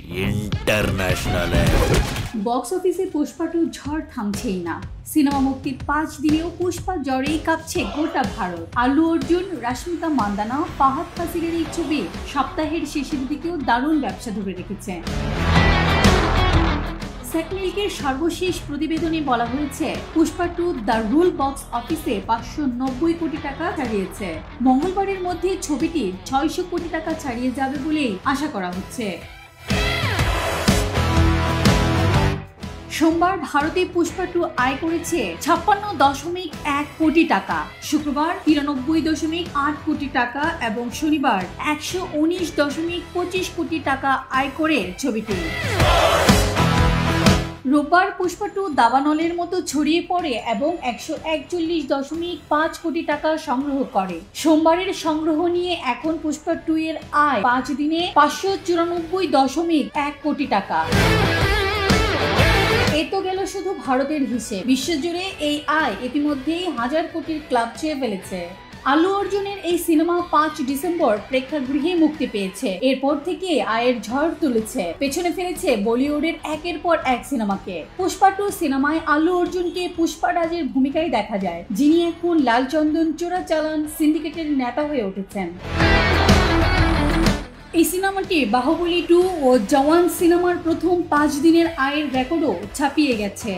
International है। Box অফিসে পুষ্পা 2 ঝড় থামছেই না। সিনেমা মুক্তির 5 দিনেও পুষ্পা জ্বরেই কাঁপছে গোটা ভারত। আল্লু অর্জুন, রাশমিকা মান্দানা, ফাহাদ ফাসিলের এই ছবি সপ্তাহের শেষের দিকেও দারুণ ব্যবসা ধরে রেখেছে। সেকমিল্কের সর্বশেষ প্রতিবেদনে বলা হয়েছে পুষ্পা 2 দ্য রুল বক্স অফিসে 590 কোটি টাকা ছাড়িয়েছে। মঙ্গলবারের মধ্যে ছবিটি 600 কোটি টাকা ছাড়িয়ে যাবে বলেই আশা করা হচ্ছে। সোমবার ভারতে পুষ্পা 2 আয় করেছে 56.1 কোটি টাকা, শুক্রবার 93.8 কোটি টাকা এবং শনিবার 119.25 কোটি টাকা আয় করে ছবিটি। রোববার পুষ্পা 2 দাবানলের মতো ছড়িয়ে পড়ে এবং 141.5 কোটি টাকা সংগ্রহ করে। সোমবারের সংগ্রহ নিয়ে এখন পুষ্পা 2 এর আয় 5 দিনে 594.1 কোটি টাকা। এ তো গেল শুধু ভারতের হিসেব। বিশ্বজুড়ে এই আয় ইতিমধ্যেই 1000 কোটির ক্লাব ছুঁয়ে ফেলেছে। আল্লু অর্জুনের এই সিনেমা 5 ডিসেম্বর প্রেক্ষাগৃহে মুক্তি পেয়েছে। এরপর থেকে আয়ের ঝড় তুলেছে, পেছনে ফেলেছে বলিউডের একের পর এক সিনেমাকে। পুষ্পা 2 সিনেমায় আল্লু অর্জুনকে পুষ্পারাজের ভূমিকায় দেখা যায়, যিনি এখন লালচন্দন চোরাচালান সিন্ডিকেটের নেতা হয়ে উঠেছেন। এই সিনেমাটি বাহুবলী 2 ও জওয়ান সিনেমার প্রথম 5 দিনের আয়ের রেকর্ডও ছাপিয়ে গেছে।